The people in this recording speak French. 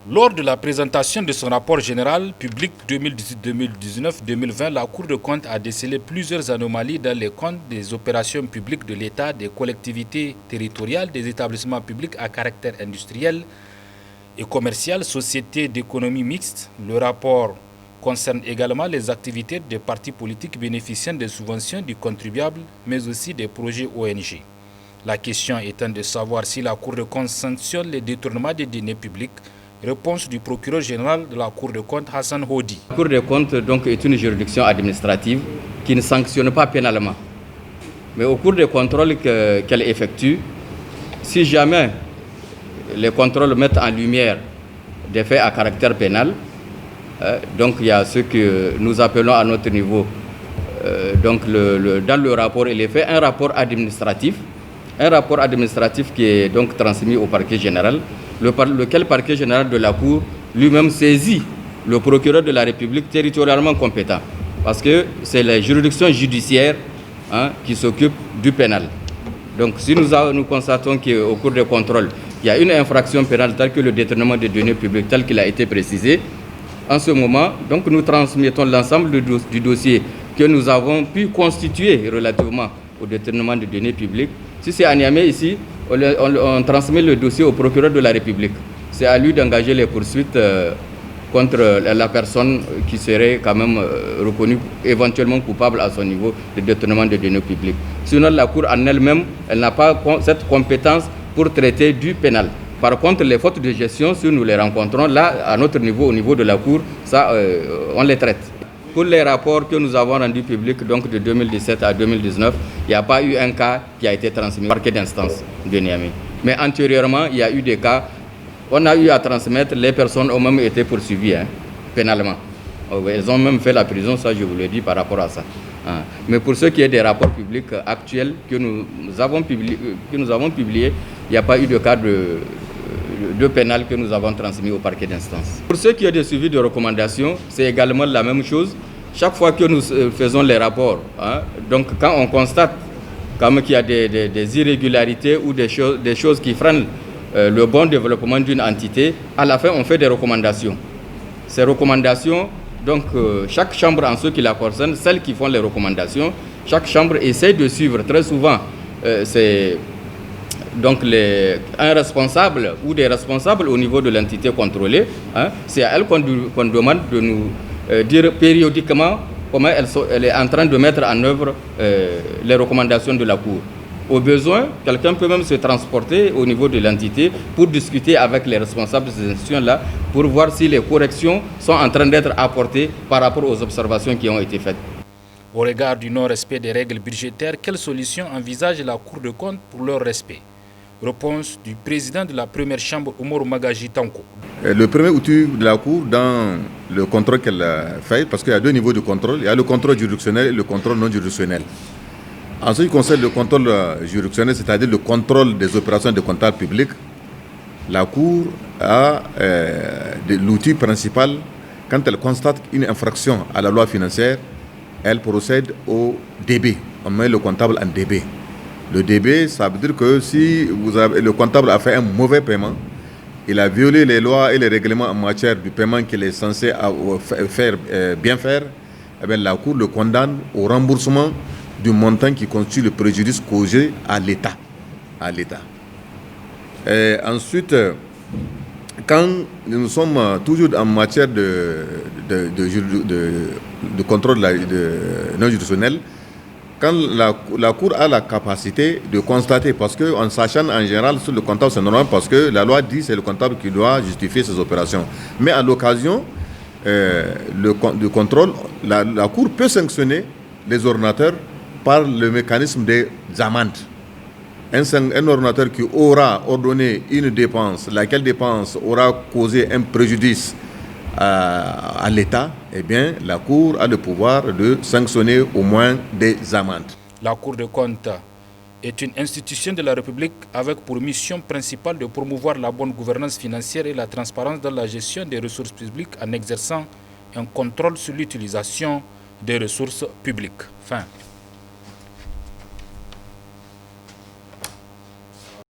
Lors de la présentation de son rapport général public 2018-2019-2020, la Cour des comptes a décelé plusieurs anomalies dans les comptes des opérations publiques de l'État, des collectivités territoriales, des établissements publics à caractère industriel et commercial, sociétés d'économie mixte. Le rapport concerne également les activités des partis politiques bénéficiant des subventions du contribuable, mais aussi des projets ONG. La question étant de savoir si la Cour des comptes sanctionne les détournements des deniers publics. Réponse du procureur général de la Cour des comptes, Hassan Hodi. La Cour des comptes donc, est une juridiction administrative qui ne sanctionne pas pénalement. Mais au cours des contrôles qu'elle effectue, si jamais les contrôles mettent en lumière des faits à caractère pénal, donc il y a ce que nous appelons à notre niveau, dans le rapport, il est fait un rapport administratif qui est donc transmis au parquet général, lequel parquet général de la Cour lui-même saisit le procureur de la République territorialement compétent. Parce que c'est les juridictions judiciaires qui s'occupent du pénal. Donc si nous constatons qu'au cours des contrôles, il y a une infraction pénale telle que le détournement des deniers publics tel qu'il a été précisé, en ce moment, donc, nous transmettons l'ensemble du dossier que nous avons pu constituer relativement au détournement des deniers publics. Si c'est à Niamey ici, on transmet le dossier au procureur de la République. C'est à lui d'engager les poursuites contre la personne qui serait quand même reconnue éventuellement coupable à son niveau de détournement de deniers publics. Sinon, la Cour en elle-même, elle n'a pas cette compétence pour traiter du pénal. Par contre, les fautes de gestion, si nous les rencontrons, là, à notre niveau, au niveau de la Cour, ça, on les traite. Pour les rapports que nous avons rendus publics, donc de 2017 à 2019, il n'y a pas eu un cas qui a été transmis au parquet d'instance de Niamey. Mais antérieurement, il y a eu des cas, on a eu à transmettre, les personnes ont même été poursuivies pénalement. Elles ont même fait la prison, ça je vous le dis par rapport à ça. Mais pour ce qui est des rapports publics actuels que nous avons publiés, il n'y a pas eu de cas de pénal que nous avons transmis au parquet d'instance. Pour ce qui est des suivis de recommandations, c'est également la même chose. Chaque fois que nous faisons les rapports, donc quand on constate qu'il y a des irrégularités ou des choses qui freinent le bon développement d'une entité, à la fin on fait des recommandations. Ces recommandations, donc chaque chambre en ce qui la concerne, celles qui font les recommandations, chaque chambre essaie de suivre. Très souvent, c'est donc un responsable ou des responsables au niveau de l'entité contrôlée, c'est à elle qu'on demande de nous dire périodiquement comment elle est en train de mettre en œuvre les recommandations de la Cour. Au besoin, quelqu'un peut même se transporter au niveau de l'entité pour discuter avec les responsables de ces institutions-là pour voir si les corrections sont en train d'être apportées par rapport aux observations qui ont été faites. Au regard du non-respect des règles budgétaires, quelles solutions envisage la Cour des comptes pour leur respect? Réponse du président de la première chambre, Oumar Magaji Tanko. Le premier outil de la Cour dans le contrôle qu'elle fait, parce qu'il y a deux niveaux de contrôle, il y a le contrôle juridictionnel et le contrôle non juridictionnel. En ce qui concerne le contrôle juridictionnel, c'est-à-dire le contrôle des opérations de comptable public, la Cour a l'outil principal. Quand elle constate une infraction à la loi financière, elle procède au DB. On met le comptable en DB. Le DB, ça veut dire que si le comptable a fait un mauvais paiement, il a violé les lois et les règlements en matière du paiement qu'il est censé bien faire, eh bien, la Cour le condamne au remboursement du montant qui constitue le préjudice causé à l'État. Ensuite, quand nous sommes toujours en matière de contrôle non juridictionnel, quand la Cour a la capacité de constater, parce qu'en sachant en général sur le comptable, c'est normal parce que la loi dit que c'est le comptable qui doit justifier ses opérations. Mais à l'occasion du contrôle, la Cour peut sanctionner les ordonnateurs par le mécanisme des amendes. Un ordonnateur qui aura ordonné une dépense, laquelle dépense aura causé un préjudice à l'État, eh bien, la Cour a le pouvoir de sanctionner au moins des amendes. La Cour des comptes est une institution de la République avec pour mission principale de promouvoir la bonne gouvernance financière et la transparence dans la gestion des ressources publiques en exerçant un contrôle sur l'utilisation des ressources publiques. Fin.